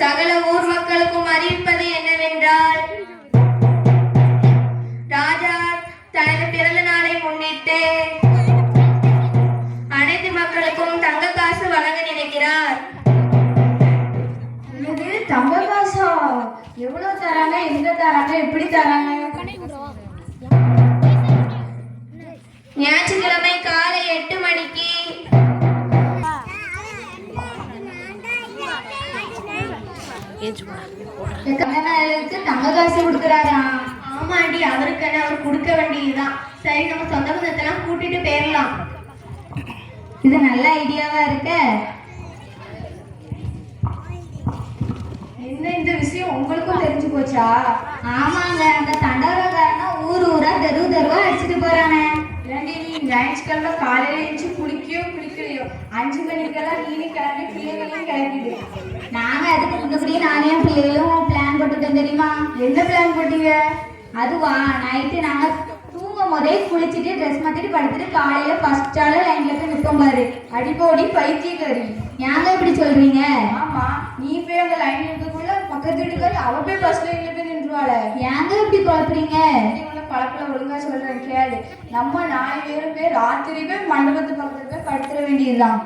சகல ஊர் மக்களுக்கும் அறிவிப்பது என்னவென்றால், ராஜா தனது பிறந்த நாளை முன்னிட்டு அனைத்து மக்களுக்கும் தங்க காசு வழங்க நினைக்கிறார். தங்க காசா? எவ்வளவு தராங்க, எங்க தராங்க, எப்படி தராங்க? ஞாயிற்றுக்கிழமை காலை 8 மணிக்கு தங்க காசு கொடுக்குறாரா? ஆமாண்டி, அவருக்கு அவர் கொடுக்க வேண்டியதுதான். சரி, நம்ம சொந்த பந்தத்தெல்லாம் கூட்டிட்டு போயிடலாம். இது நல்ல ஐடியாவா இருக்க. என்ன இந்த விஷயம் உங்களுக்கும் தெரிஞ்சு போச்சா? ஆமாங்க, அந்த தண்டவரக்காரனா ஊர் ஊரா தெருவா அடிச்சுட்டு போறானே. ஏண்டி நீ ஞாயிற்றுக்கிழமை காலையில எழுந்து குளிக்கலையோ 5 மணிக்கெல்லாம் நீனு கிளம்பி பிள்ளைகளையும் கிளம்பிடு. நாங்க அதுக்கு முன்னபடியே நானே பிள்ளைகளும் பிளான் போட்டுட்டோம் தெரியுமா? என்ன பிளான் போட்டீங்க? அதுவா, நைட்டு நாங்க தூங்கும் போதே குளிச்சுட்டு ட்ரெஸ் மாத்திட்டு படுத்துட்டு காலையில ஃபர்ஸ்ட் ஆள லைன்ல போய் நிற்போம் பாரு. அடிப்போடி பைத்தியக்காரி. ஏங்க இப்படி சொல்றீங்க? ஆமா, நீ போய் அங்க லைன்ல இருக்கக்குள்ள பக்கத்து வீட்டுக்காரி அவ போய் ஃபர்ஸ்ட் லைன்ல போய் நின்றுவாள. ஏங்க இப்படி குழப்பறீங்க? பழக்கல ஒழுங்கா சொல்றேன் கேளு. நம்ம 4 பேரும் போய் ராத்திரி போய் மண்டபத்து பக்கத்துல போய் படுத்துற வேண்டியதுதான்.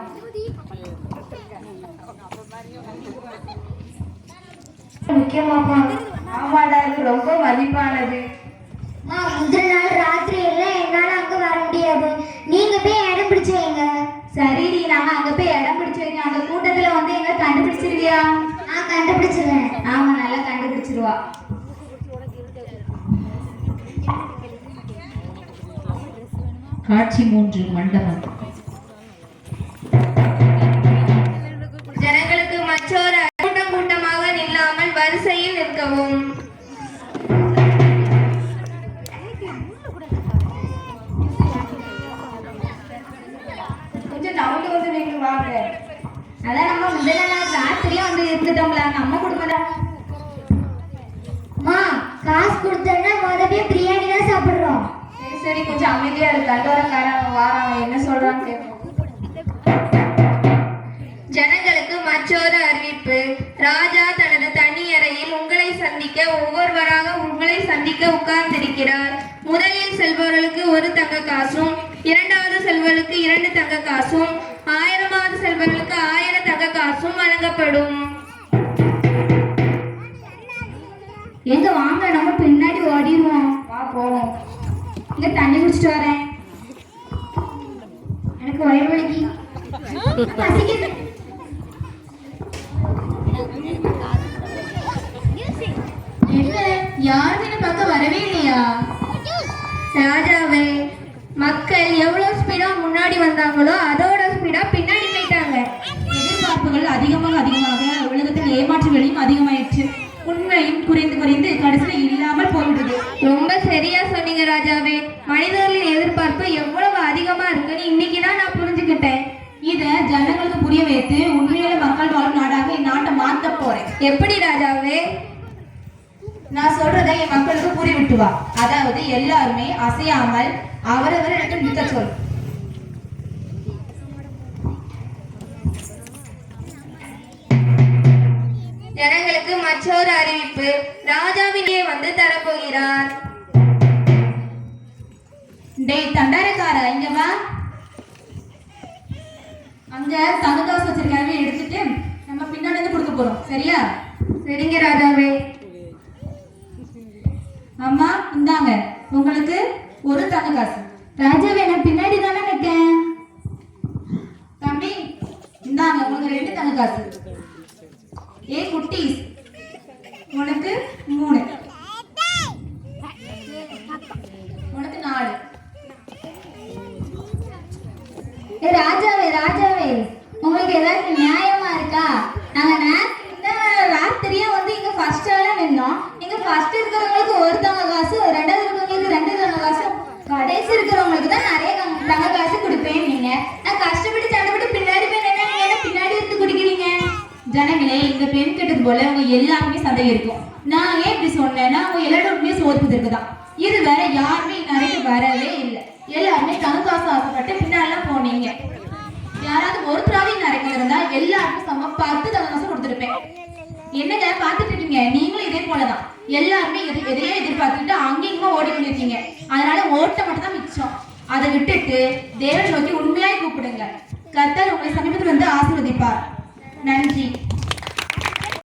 முக்கியமாப்பா. ஆமாடா, இது ரொம்ப மதிப்பானது. முதல் நாள் ராத்திரி எல்லாம் என்னால அங்க வர முடியாது. நீங்க போய் இடம் பிடிச்சு வைங்க. சரிடி, நாங்க அங்க போய் இடம் பிடிச்சு வைங்க. அந்த கூட்டத்துல வந்து எங்க கண்டுபிடிச்சிருவியா? கண்டுபிடிச்சிருவேன். ஆமா, நல்லா கண்டுபிடிச்சிருவா. காட்சி 3 மண்டபம். ஜனங்களுக்கு மற்றொரு கூட்டமாக நில்லாமல் வரிசையில் நிற்கவும். கொஞ்சம் நவுண்டு வந்து நீங்க வாங்க. அதான் நம்ம முதல்ல நாள் ராத்திரியே வந்து இருந்துட்டோம்ல, நம்ம குடும்பம் தான். காசு கொடுத்தோன்னா முதவே பிரியாணி தான் சாப்பிடுறோம். சரி, கொஞ்சம் அமைதியா இருக்கு. தண்டோரக்காரன் வாரான், என்ன சொல்றான்னு கேட்போம். ஜனங்களுக்கு மற்றொரு அறிவிப்பு. ராஜா தனது தனி அறையில் உங்களை சந்திக்க உட்கார்ந்திருக்கிறார். முதலில் செல்பவர்களுக்கு 1 தங்க காசும், 2வது செல்வர்களுக்கு 2 தங்க காசும், 1000வது செல்வர்களுக்கு 1000 தங்க காசும் வழங்கப்படும். எங்க வாங்க, நம்ம பின்னாடி ஓடிடுவோம். வா போவோம். இங்க தண்ணி குடிச்சிட்டு வரேன். எனக்கு வயிறு வலிக்கு பசிக்குது. என்ன, யாருமே என்ன பார்க்க வரவே இல்லையா? ராஜாவே, மக்கள் எவ்வளவு ஸ்பீடா முன்னாடி வந்தாங்களோ அதோட ஸ்பீடா பின்னாடி போயிட்டாங்க. எதிர்பார்ப்புகள் அதிகமாக உலகத்தில் ஏமாற்றுகளையும் அதிகமாயிடுச்சு. உண்மையும் குறைந்து கடைசியில் இல்லாமல் போய்விடுது. ரொம்ப சரியா சொன்னீங்க ராஜாவே. மனிதர்களின் எதிர்பார்ப்பு எவ்வளவு அதிகமா இருக்குன்னு இன்னைக்குதான் நான் புரிஞ்சுக்கிட்டேன். இத ஜனங்களுக்கு புரிய வைத்து உண்மையில மக்கள் வாழும் நாடாக இந்நாட்டை மாத்த போறேன். எப்படி ராஜாவே? நான் சொல்றதை என் மக்களுக்கு புரிய விட்டுவா. அதாவது எல்லாருமே அசையாமல் அவரவர் இடத்தில் நிற்க சொல். ஜனங்களுக்கு மற்றொரு அறிவிப்பு. ராஜாவிலே வந்து தரப்போகிறார். டேய் தண்டாரக்கார, இங்க வா. அங்க தங்க காசு வச்சிருக்காவே எடுத்துட்டு நம்ம பின்னாடி இருந்து கொடுக்க போறோம். சரியா? சரிங்க ராஜாவே. அம்மா, இந்தாங்க உங்களுக்கு 1 தங்க காசு. ராஜாவே, நான் பின்னாடி தானே நிற்கேன். தம்பி, இந்தாங்க உங்களுக்கு 2 தங்க காசு. ஏ குட்டீஸ், உனக்கு 3, உனக்கு 4. ராஜாவே, உங்களுக்கு ஏதாவது நியாயமா இருக்கா? நாங்க ராத்திரியா வந்து இங்க ஃபர்ஸ்ட் ஆளா நின்னோம். இங்க ஃபர்ஸ்ட் இருக்கிறவங்களுக்கு 1 தங்க காசு, 2வது இருக்கிறவங்களுக்கு 2 தங்க காசு, கடைசி இருக்கிறவங்களுக்கு தான் நிறைய தங்க காசு கொடுப்பேன். நீங்க நான் கஷ்டப்பட்டு சண்டைப்பட்டு பின்னாடி போய் நின்னா பின்னாடி இருந்து குடிக்கிறீங்க. ஜனங்களே, இந்த பெண் கேட்டது போல உங்க எல்லாருமே சந்தேகம் இருக்கும். நான் ஏன் இப்படி சொன்னேன்னா உங்க எல்லாருமே சோதிப்பதற்கு தான். இது வேற யாருமே நிறைய வரவே இல்லை. எல்லாருமே தங்க காசு ஆசைப்பட்டு பின்னாலாம் போனீங்க. யாராவது ஒருத்தராவது நிறைய இருந்தா எல்லாருக்கும் சம 10 தங்க காசு கொடுத்துருப்பேன். என்னங்க பார்த்துட்டு இருக்கீங்க? நீங்களும் இதே போலதான். எல்லாருமே எதையோ எதிர்பார்த்துட்டு அங்கேயுமா ஓடி கொண்டிருக்கீங்க. அதனால ஓட்டம் மட்டும் தான் மிச்சம். அதை விட்டுட்டு தேவனை நோக்கி உண்மையாய் கூப்பிடுங்க. கர்த்தர் உங்களை சமீபத்தில் வந்து ஆசீர்வதிப்பார். நன்றி.